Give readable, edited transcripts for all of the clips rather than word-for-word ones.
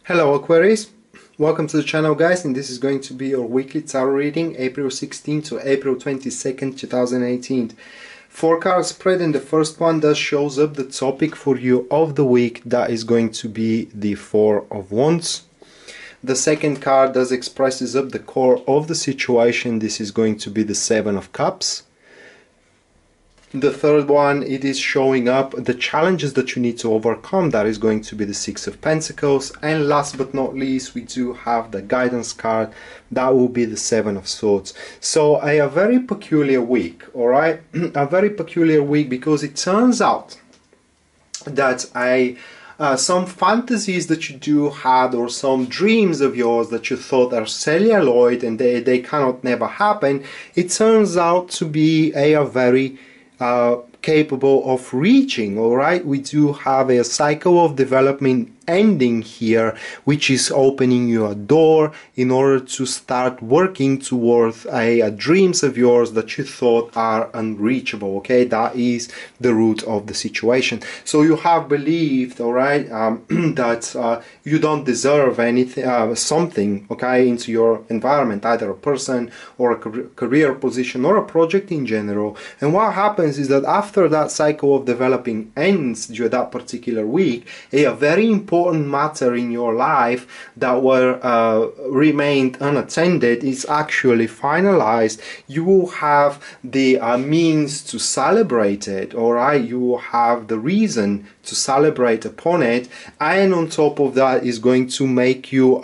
Hello Aquarius, welcome to the channel guys, and this is going to be your weekly tarot reading April 16 to April 22nd 2018. 4-card spread, and the first one that shows up the topic for you of the week, that is going to be the Four of Wands. The second card does expresses up the core of the situation. This is going to be the Seven of Cups. The third one, it is showing up the challenges that you need to overcome. That is going to be the Six of Pentacles. And last but not least, we do have the guidance card. That will be the Seven of Swords. So a very peculiar week, all right? A very peculiar week, because it turns out that some fantasies that you do had, or some dreams of yours that you thought are celluloid and they cannot never happen, it turns out to be a very capable of reaching. All right, we do have a cycle of development ending here, which is opening you a door in order to start working towards dreams of yours that you thought are unreachable. Okay, that is the root of the situation. So you have believed, all right, that you don't deserve anything, something, okay, into your environment, either a person or a career position or a project in general. And what happens is that after that cycle of developing ends during that particular week, a very important matter in your life that were remained unattended is actually finalized. You will have the means to celebrate it, all right? You will have the reason to celebrate upon it, and on top of that is going to make you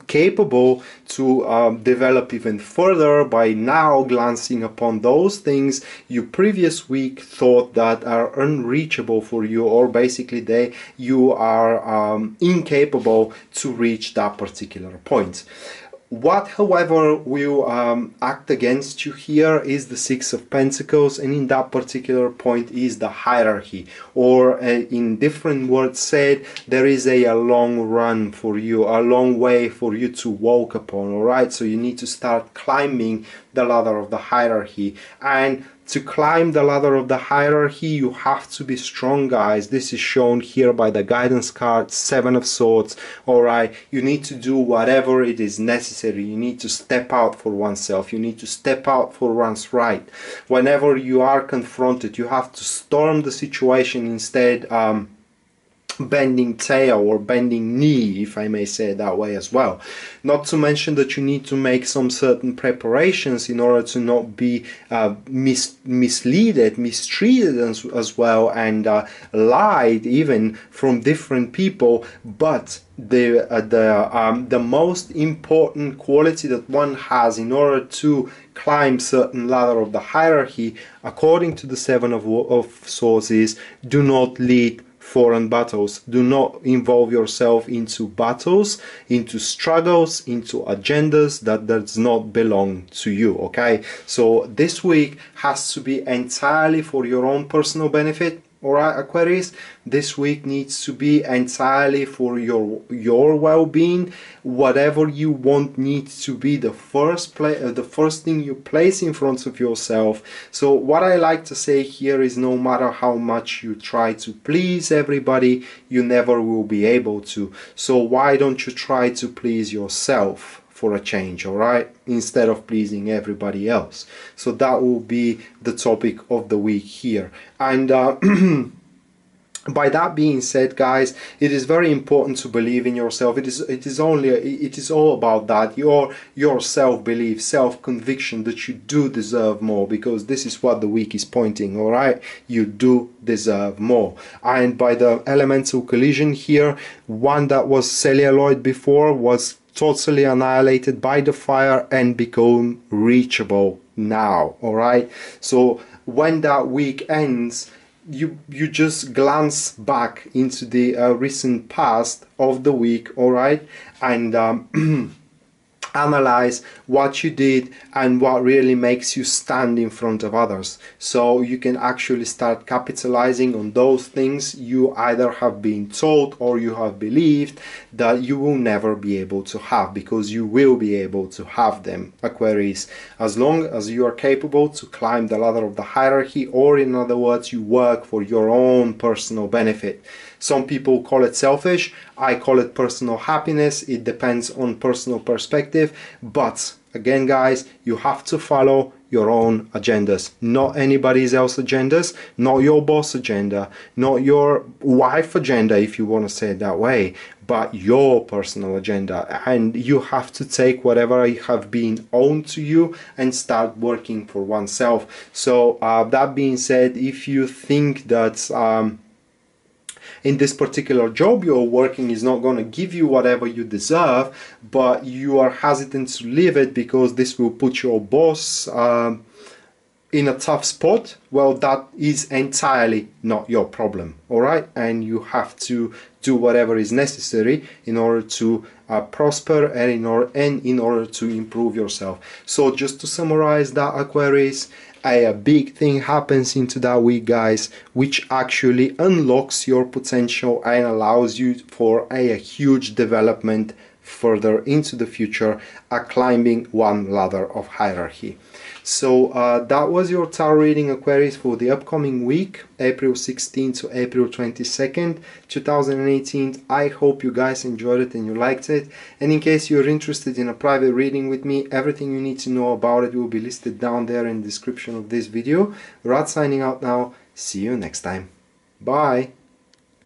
capable to develop even further by now glancing upon those things you previous week thought that are unreachable for you, or basically you are incapable to reach that particular point. What, however, will act against you here is the Six of Pentacles, and in that particular point is the hierarchy, or in different words said, there is a long run for you, a long way for you to walk upon, all right? So you need to start climbing the ladder of the hierarchy, and to climb the ladder of the hierarchy, you have to be strong, guys. This is shown here by the guidance card, Seven of Swords. All right, you need to do whatever it is necessary. You need to step out for oneself. You need to step out for one's right. Whenever you are confronted, you have to storm the situation instead bending tail or bending knee, if I may say it that way as well. Not to mention that you need to make some certain preparations in order to not be mistreated as well, and lied even from different people. But the most important quality that one has in order to climb certain ladder of the hierarchy, according to the Seven of Swords, is do not lead foreign battles. Do not involve yourself into battles, into struggles, into agendas that does not belong to you. Okay, so this week has to be entirely for your own personal benefit. All right, Aquarius, this week needs to be entirely for your well-being. Whatever you want needs to be the first thing you place in front of yourself. So what I like to say here is, no matter how much you try to please everybody, you never will be able to. So why don't you try to please yourself for a change, all right, instead of pleasing everybody else? So that will be the topic of the week here. And by that being said, guys, it is very important to believe in yourself. It is all about that, your self-belief, self-conviction that you do deserve more, because this is what the week is pointing, all right? You do deserve more. And by the elemental collision here, one that was celluloid before was totally annihilated by the fire and become reachable now. All right, so when that week ends, you just glance back into the recent past of the week, all right, and analyze what you did and what really makes you stand in front of others, so you can actually start capitalizing on those things you either have been told or you have believed that you will never be able to have, because you will be able to have them, Aquarius, as long as you are capable to climb the ladder of the hierarchy, or in other words, you work for your own personal benefit. Some people call it selfish, I call it personal happiness. It depends on personal perspective, but again guys, you have to follow your own agendas, not anybody else's agendas, not your boss agenda, not your wife agenda, if you want to say it that way, but your personal agenda. And you have to take whatever have been owned to you and start working for oneself. So that being said, if you think that in this particular job you're working is not going to give you whatever you deserve, but you are hesitant to leave it because this will put your boss in a tough spot, well, that is entirely not your problem, all right? And you have to do whatever is necessary in order to prosper and in order to improve yourself. So just to summarize that, Aquarius, a big thing happens into that week, guys, which actually unlocks your potential and allows you for a huge development further into the future, climbing one ladder of hierarchy. So that was your tarot reading, Aquarius, for the upcoming week, April 16th to April 22nd, 2018. I hope you guys enjoyed it and you liked it. And in case you're interested in a private reading with me, everything you need to know about it will be listed down there in the description of this video. Rad signing out now. See you next time. Bye.